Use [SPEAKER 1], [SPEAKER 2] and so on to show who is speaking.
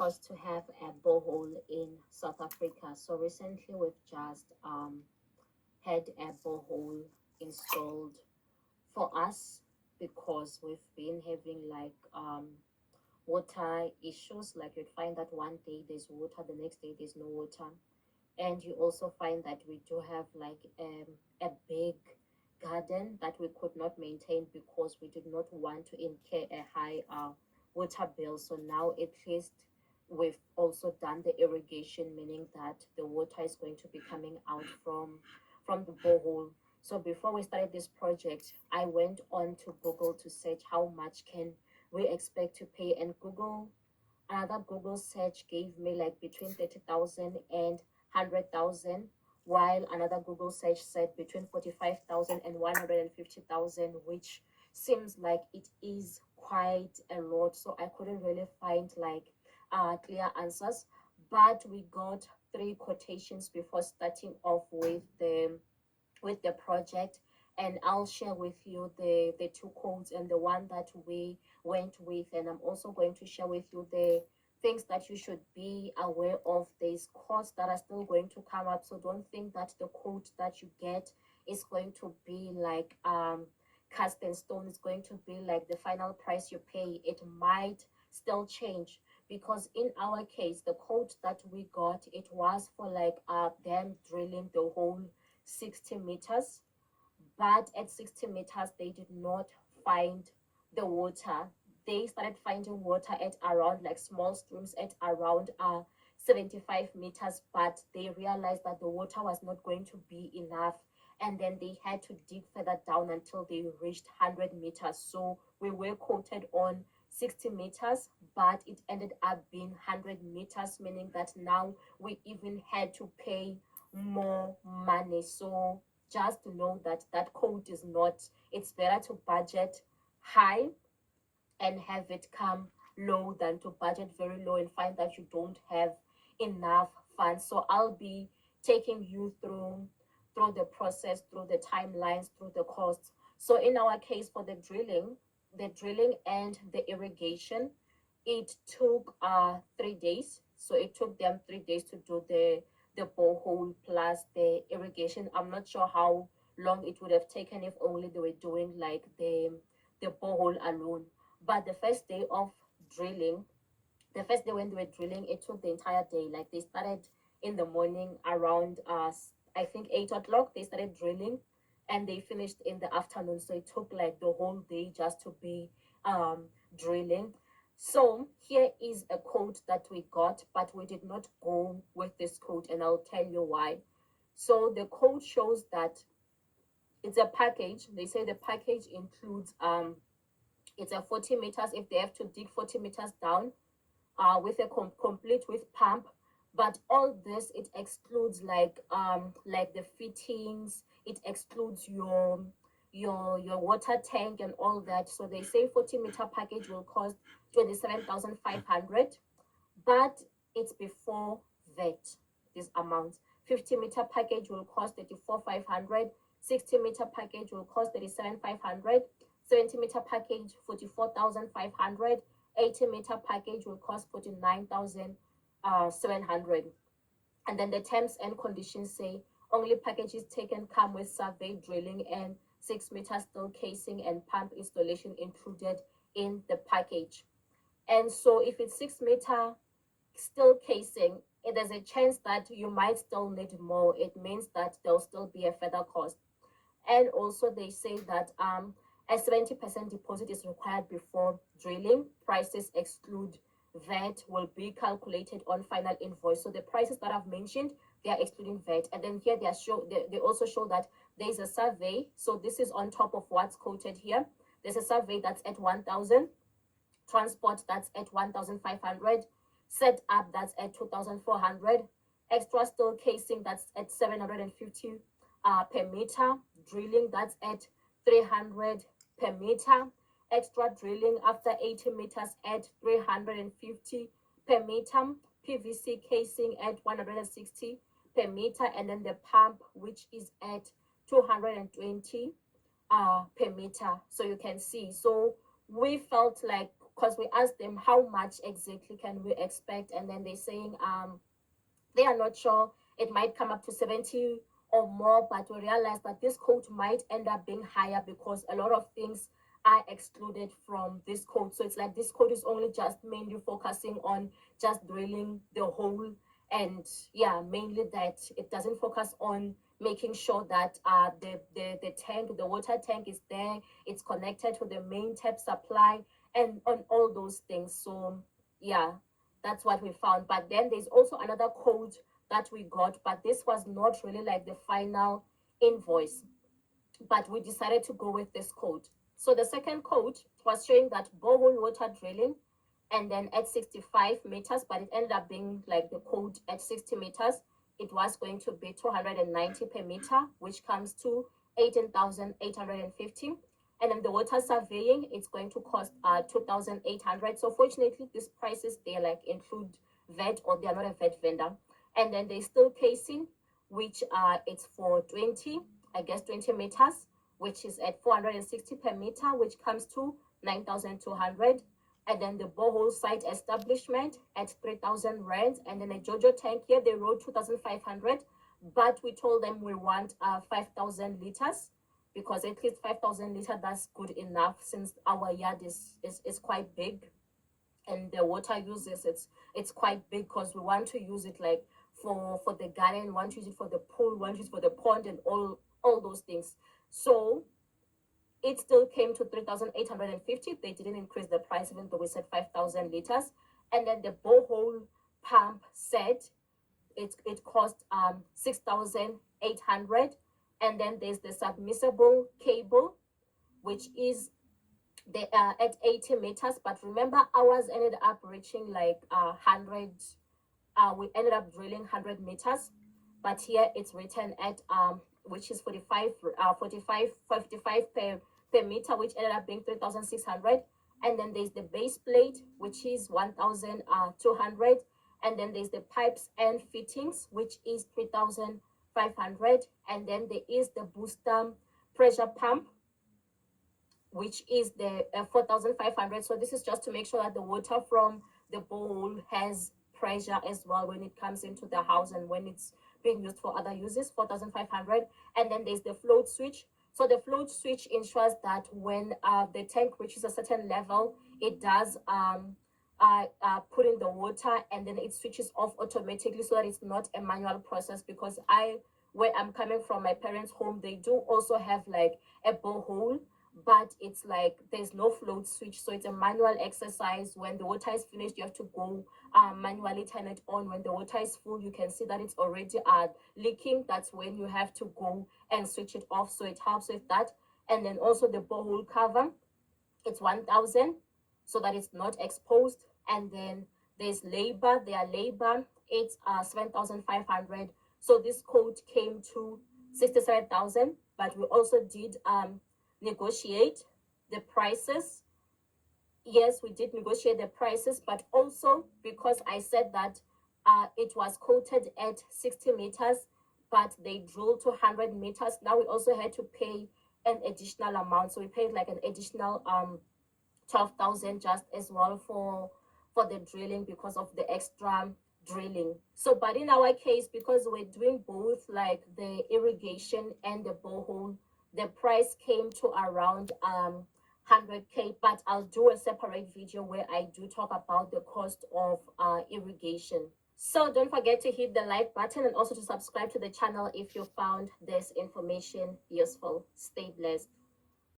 [SPEAKER 1] costs to have a borehole in South Africa. So recently we've just had a borehole installed for us because we've been having like water issues. Like you'd find that one day there's water, the next day there's no water. And you also find that we do have like a big garden that we could not maintain because we did not want to incur a high water bill. So now at least we've also done the irrigation, meaning that the water is going to be coming out from the borehole. So before we started this project, I went on to Google to search how much can we expect to pay, and another Google search gave me like between 30,000 and 100,000, while another Google search said between 45,000 and 150,000, which seems like it is quite a lot. So I couldn't really find like clear answers, but we got three quotations before starting off with the project, and I'll share with you the two quotes and the one that we went with, and I'm also going to share with you the things that you should be aware of. There's costs that are still going to come up, so don't think that the quote that you get is going to be like cast in stone. It's going to be like the final price you pay. It might still change, because in our case the quote that we got, it was for like them drilling the whole 60 meters, but at 60 meters they did not find the water. They started finding water at around like small streams at around 75 meters, but they realized that the water was not going to be enough, and then they had to dig further down until they reached 100 meters. So we were quoted on 60 meters, but it ended up being 100 meters, meaning that now we even had to pay more money. So just to know that that quote is not, it's better to budget high and have it come low than to budget very low and find that you don't have enough funds. So I'll be taking you through the process, through the timelines, through the costs. So in our case, for the drilling and the irrigation, it took 3 days. So it took them 3 days to do the borehole plus the irrigation. I'm not sure how long it would have taken if only they were doing like the borehole alone. But the first day of drilling, the first day when they were drilling, it took the entire day. Like they started in the morning around I think 8 o'clock. They started drilling, and they finished in the afternoon. So it took like the whole day just to be drilling. So here is a quote that we got, but we did not go with this quote, and I'll tell you why. So the quote shows that it's a package. They say the package includes it's a 40 meters if they have to dig 40 meters down, with a complete with pump. But all this, it excludes like the fittings, it excludes your water tank and all that. So they say 40-meter package will cost 27,500, but it's before VAT. This amount, 50-meter package will cost 34,500, 60-meter package will cost 37,500, 70-meter package 44,500, 80-meter package will cost 49,700. And then the terms and conditions say only packages taken come with survey, drilling, and 6-meter steel casing and pump installation included in the package. And so if it's 6-meter steel casing, there's a chance that you might still need more. It means that there'll still be a further cost. And also they say that a 70% deposit is required before drilling. Prices exclude VAT, will be calculated on final invoice. So the prices that I've mentioned, they are excluding VAT. And then here they also show that there is a survey. So this is on top of what's quoted here. There's a survey that's at 1,000, transport that's at 1,500, set up that's at 2,400, extra steel casing that's at 750 per meter, drilling that's at 300 per meter, extra drilling after 80 meters at 350 per meter, PVC casing at 160 per meter, and then the pump, which is at 220 per meter. So you can see, so we felt like because we asked them how much exactly can we expect, and then they're saying they are not sure. It might come up to 70 or more, but we realize that this code might end up being higher because a lot of things are excluded from this code. So it's like this code is only just mainly focusing on just drilling the hole, and yeah, mainly that. It doesn't focus on making sure that the tank, the water tank is there, it's connected to the main tap supply, and on all those things. So yeah, that's what we found. But then there's also another code that we got, but this was not really like the final invoice, but we decided to go with this code. So the second code was showing that borehole water drilling, and then at 65 meters, but it ended up being like the code at 60 meters. It was going to be 290 per meter, which comes to 18,850. And then the water surveying, it's going to cost 2,800. So fortunately, these prices, they like include VAT, or they are not a VAT vendor. And then there's still casing, which it's for 20, I guess 20 meters, which is at 460 per meter, which comes to 9,200. And then the borehole site establishment at 3,000 rands. And then the Jojo tank here, they wrote 2,500, but we told them we want 5,000 liters, because at least 5,000 liters, that's good enough, since our yard is quite big, and the water uses, it's quite big, because we want to use it like for the garden, we want to use it for the pool, we want to use it for the pond, and all those things. So it still came to 3,850. They didn't increase the price, even though we said 5,000 liters. And then the borehole pump set, it cost 6,800. And then there's the submersible cable, which is they are at 80 meters. But remember, ours ended up reaching like 100. We ended up drilling 100 meters, but here it's written at which is 55 per meter, which ended up being 3,600. And then there's the base plate, which is 1,200. And then there's the pipes and fittings, which is 3,500. And then there is the booster pressure pump, which is the 4,500. So this is just to make sure that the water from the bowl has pressure as well when it comes into the house and when it's being used for other uses, 4,500. And then there's the float switch. So the float switch ensures that when the tank reaches a certain level, it does put in the water, and then it switches off automatically, so that it's not a manual process. Because where I'm coming from, my parents' home, they do also have like a borehole, but it's like there's no float switch, so it's a manual exercise. When the water is finished, you have to go manually turn it on. When the water is full, you can see that it's already leaking. That's when you have to go and switch it off, so it helps with that. And then also the borehole cover, it's 1,000, so that it's not exposed. And then there's labor, it's 7,500. So this quote came to 67,000, but we also did negotiate the prices. Yes, we did negotiate the prices, but also because I said that it was quoted at 60 meters, but they drilled to 100 meters. Now we also had to pay an additional amount. So we paid like an additional 12,000 just as well for the drilling, because of the extra drilling. So but in our case, because we're doing both, like the irrigation and the borehole, the price came to around 100K. But I'll do a separate video where I do talk about the cost of irrigation. So don't forget to hit the like button, and also to subscribe to the channel if you found this information useful. Stay blessed.